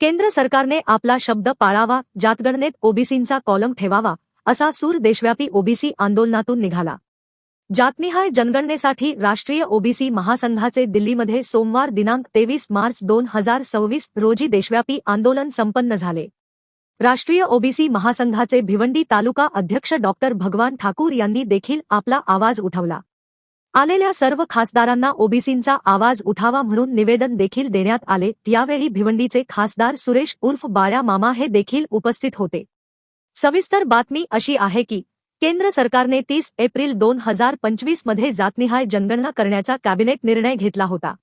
केंद्र सरकारने आपला शब्द पाळावा, जातगणनेत ओबीसींचा कॉलम ठेवावा, असा सूर देशव्यापी ओबीसी आंदोलनातून निघाला। जातनिहाय जनगणनेसाठी राष्ट्रीय ओबीसी महासंघाचे दिल्लीमध्ये सोमवार दिनांक 23 मार्च 2026 रोजी देशव्यापी आंदोलन संपन्न झाले। राष्ट्रीय ओबीसी महासंघाचे भिवंडी तालुका अध्यक्ष डॉक्टर भगवान ठाकूर यांनी देखील आपला आवाज उठवला। आलेल्या सर्व खासदारांना ओबीसींचा आवाज उठावा म्हणून निवेदन देखील देण्यात आले। यावेळी भिवंडीचे खासदार सुरेश उर्फ बाळ्या मामा हे देखील उपस्थित होते। सविस्तर बातमी अशी आहे की केंद्र सरकारने 30 एप्रिल 2025 मध्ये जातनिहाय जनगणना करण्याचा कॅबिनेट निर्णय घेतला होता।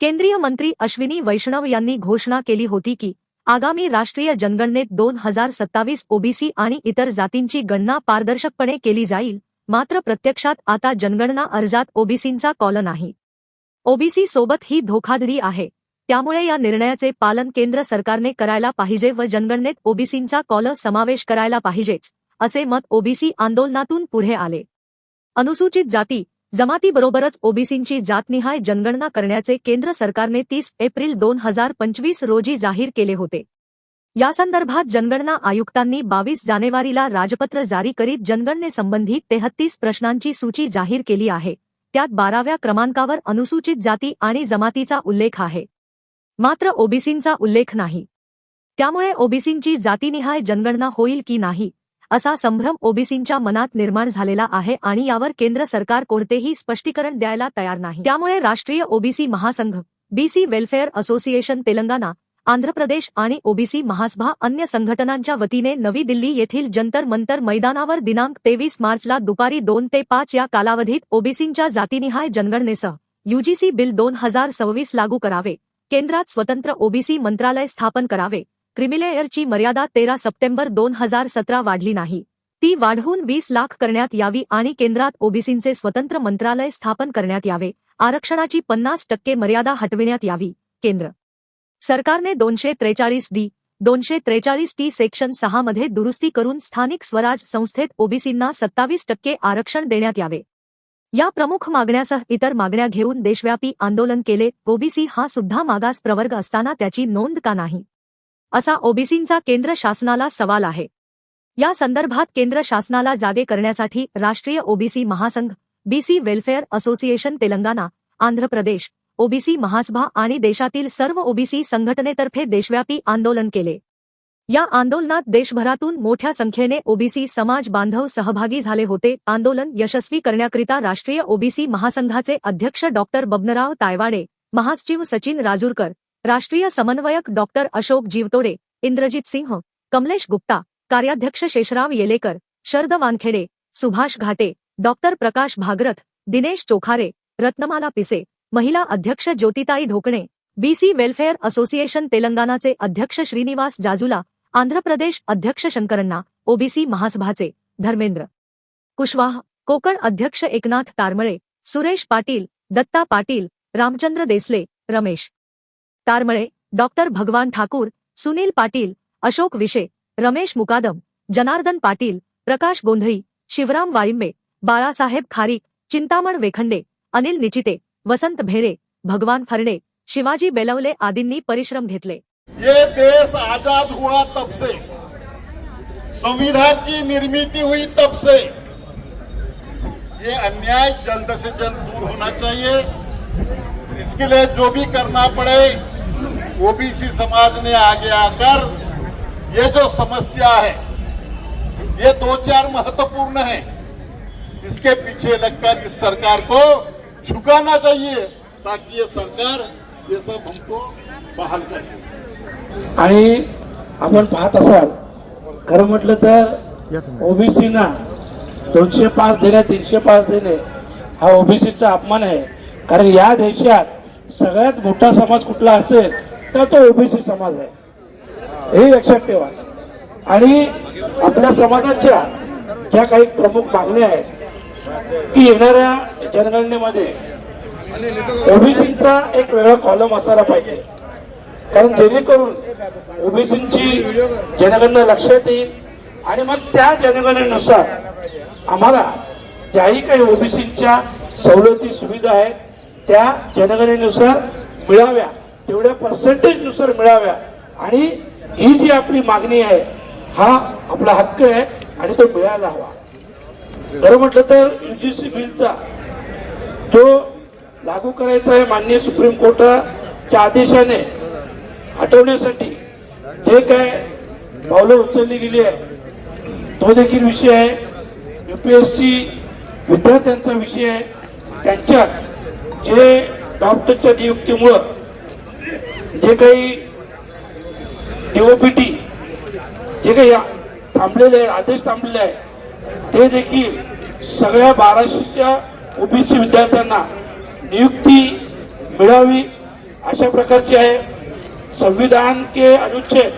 केंद्रीय मंत्री अश्विनी वैष्णव यांनी घोषणा केली होती की आगामी राष्ट्रीय जनगणनेत 2027 ओबीसी आणि इतर जातींची गणना पारदर्शकपणे केली जाईल। मात्र प्रत्यक्षात आता जनगणना अर्जात ओबीसींचा कॉल नाही। ओबीसी सोबत ही धोखाधडी आहे। त्यामुळे या निर्णयाचे पालन केंद्र सरकारने करायला पाहिजे व जनगणनेत ओबीसींचा कॉल समावेश करायला पाहिजेच, असे मत ओबीसी आंदोलनातून पुढे आले। अनुसूचित जाती जमातीबरोबरच ओबीसींची जातनिहाय जनगणना करण्याचे केंद्र सरकारने 30 एप्रिल 2025 रोजी जाहीर केले होते। यासंदर्भात जनगणना आयुक्तांनी 22 जानेवारीला राजपत्र जारी करीत जनगणनेसंबंधी 33 प्रश्नांची सूची जाहीर केली आहे। त्यात 12व्या क्रमांकावर अनुसूचित जाती आणि जमातीचा उल्लेख आहे, मात्र ओबीसींचा उल्लेख नाही। त्यामुळे ओबीसींची जातीनिहाय जनगणना होईल की नाही असा संभ्रम ओबीसींच्या मनात निर्माण झालेला आहे आणि यावर केंद्र सरकार कोणतेही स्पष्टीकरण द्यायला तयार नाही। त्यामुळे Rashtriya OBC Mahasangh, BC welfare association Telangana, Andhra Pradesh आणि ओबीसी महासभा अन्य संघटनांच्या वतीने नवी दिल्ली येथील जंतर मंतर मैदानावर दिनांक 23 मार्चला दुपारी 2 ते 5 या कालावधीत ओबीसींच्या जातीनिहाय जनगणनेसह यूजीसी बिल 2026 लागू करावे, केंद्रात स्वतंत्र ओबीसी मंत्रालय स्थापन करावे, क्रिमिलेअरची मर्यादा 13 सप्टेंबर 2017 वाढली नाही, ती वाढवून 20 लाख करण्यात यावी आणि केंद्रात ओबीसींचे स्वतंत्र मंत्रालय स्थापन करण्यात यावे, आरक्षणाची 50% मर्यादा हटविण्यात यावी। केंद्र सरकारने 243D, 243T सेक्शन 6 मध्ये दुरुस्ती करून स्थानिक स्वराज संस्थेत ओबीसींना 27% आरक्षण देण्यात यावे। या प्रमुख मागण्यासह इतर मागण्या घेऊन देशव्यापी आंदोलन केले। ओबीसी हा सुद्धा मागास प्रवर्ग असताना त्याची नोंद का नाही, असा ओबीसींचा केंद्र शासनाला सवाल आहे। या संदर्भात केंद्र शासनाला जागे करण्यासाठी Rashtriya OBC Mahasangh, BC welfare association Telangana, Andhra Pradesh, OBC Mahasabha आणि देशातील सर्व ओबीसी संघटनेतर्फे देशव्यापी आंदोलन केले। या आंदोलनात देशभरातून मोठ्या संख्येने ओबीसी समाज बांधव सहभागी झाले होते। आंदोलन यशस्वी करण्याकरिता राष्ट्रीय ओबीसी महासंघाचे अध्यक्ष डॉक्टर बबनराव तायवाडे, महासचिव सचिन राजूरकर, राष्ट्रीय समन्वयक डॉक्टर अशोक जीवतोडे, इंद्रजित सिंह, कमलेश गुप्ता, कार्याध्यक्ष शेषराव येलेकर, शरद वानखेडे, सुभाष घाटे, डॉक्टर प्रकाश भागरथ, दिनेश चोखारे, रत्नमाला पिसे, महिला अध्यक्ष ज्योतिताई ढोकणे, बीसी वेलफेअर असोसिएशन तेलंगणाचे अध्यक्ष श्रीनिवास जाजुला, आंध्र प्रदेश अध्यक्ष शंकरण्णा, ओबीसी महासभाचे धर्मेंद्र कुशवाह, कोकण अध्यक्ष एकनाथ तारमळे, सुरेश पाटील, दत्ता पाटील, रामचंद्र देसले, रमेश तारमळे, डॉक्टर भगवान ठाकूर, सुनील पाटील, अशोक विशे, रमेश मुकादम, जनार्दन पाटील, प्रकाश गोंधळी, शिवराम वाळिंबे, बाळासाहेब खारीक, चिंतामण वेखंडे, अनिल निचिते, वसंत भेरे, भगवान फरणे, शिवाजी बेलवले आदींनी परिश्रम घेतले। ये देश आजाद हुआ तब से, संविधान की निर्मिती हुई तब से, ये अन्याय जल्द से जल्द दूर होना चाहिए। इसके लिए जो भी करना पड़े ओबीसी समाज ने आगे आकर ये जो समस्या है ये 2-4 महत्वपूर्ण है, इसके पीछे लगकर इस सरकार को झुकाना चाहिए ताकि ये सरकार ये सब हमको बहाल करे। आणि आपण पाहत असाल, खरं म्हटलं तर ओबीसीना 205 देणे, 305 देणे हा ओबीसीचा अपमान आहे। कारण या देशात सगळ्यात मोठा समाज कुठला असेल तर तो ओबीसी समाज आहे, हे लक्षात ठेवा। आणि आपल्या समाजाच्या ज्या काही प्रमुख मागण्या आहेत की येणाऱ्या जनगणनेमध्ये ओबीसीचा एक वेगळा कॉलम असायला पाहिजे, कारण जेणेकरून ओबीसीची जनगणना लक्षात येईल आणि मग त्या जनगणनेनुसार आम्हाला ज्याही काही ओबीसीच्या सवलती सुविधा आहेत त्या जनगणनेनुसार मिळाव्या, तेवढ्या पर्सेंटेज नुसार मिळाव्या आणि ही जी आपली मागणी आहे हा आपला हक्क आहे आणि तो मिळायला हवा. खरं म्हटलं तर UGC बिलचा तो लागू करायचा आहे माननीय सुप्रीम कोर्टाच्या आदेशाने हटवण्यासाठी जे काय पावलं उचलली गेली आहे तो देखील विषय आहे. UPSC विद्यार्थ्यांचा विषय आहे. त्यांच्यात जे डॉक्टरच्या नियुक्तीमुळं जे काही DOPT जे काही थांबलेले आहे आदेश थांबलेले आहे ते देखील सगळ्या 1200च्या OBC विद्यार्थ्यांना नियुक्ती मिळावी अशा प्रकारची आहे. संविधान के अनुच्छेद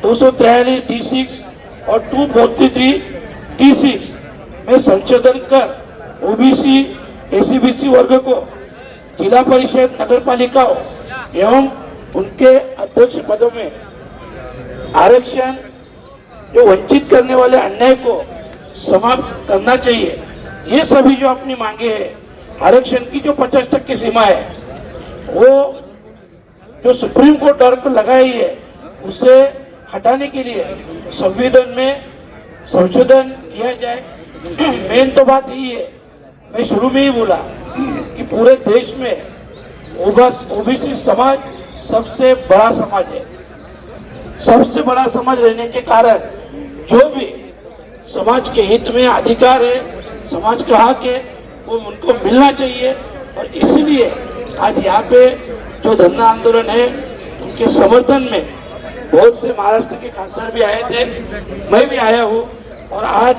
243 D6 और 243 D6 में संशोधन कर OBC SC/BC वर्ग को जिला परिषद नगर पालिकाओं एवं उनके अध्यक्ष पदों में आरक्षण जो वंचित करने वाले अन्याय को समाप्त करना चाहिए. ये सभी जो अपनी मांगे है आरक्षण की जो 50% सीमा है वो जो सुप्रीम कोर्ट द्वारा पर लगाई है उसे हटाने के लिए संविधान में संशोधन किया जाए. मेन तो बात यही है, मैं शुरू में ही बोला कि पूरे देश में OBC समाज सबसे बड़ा समाज है. सबसे बड़ा समाज रहने के कारण जो भी समाज के हित में अधिकार है समाज का हक है वो उनको मिलना चाहिए. और इसीलिए आज यहाँ पे जो धरना आंदोलन है उनके समर्थन में बहुत से महाराष्ट्र के खासदार भी आए थे, मैं भी आया हूँ और आज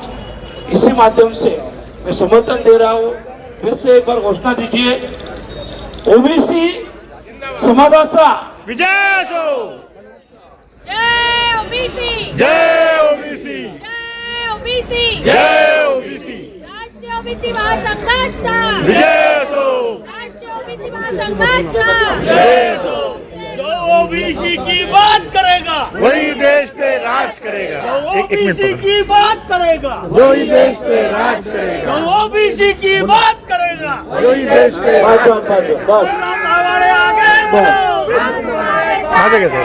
इसी माध्यम से मैं समर्थन दे रहा हूँ. फिर से एक बार घोषणा दीजिए OBC समाजाचा विजय असो. जय ओबीसी जय ओबीसी जय ओबीसी जय ओबीसी राष्ट्रीय ओबीसी महासंघाचा विजय असो. राष्ट्रीय ओबीसी महासंघाचा जय असो. जो ओबीसी की बात करेगा वही देश पे राज करेगा. जो एक मिनट ओबीसी पकड़ो. की बात करेगा वही देश पे राज करेगा. जो ओबीसी की बात करेगा वही देश पे बस बस बस बस आगे बढ़ो. आगे कैसे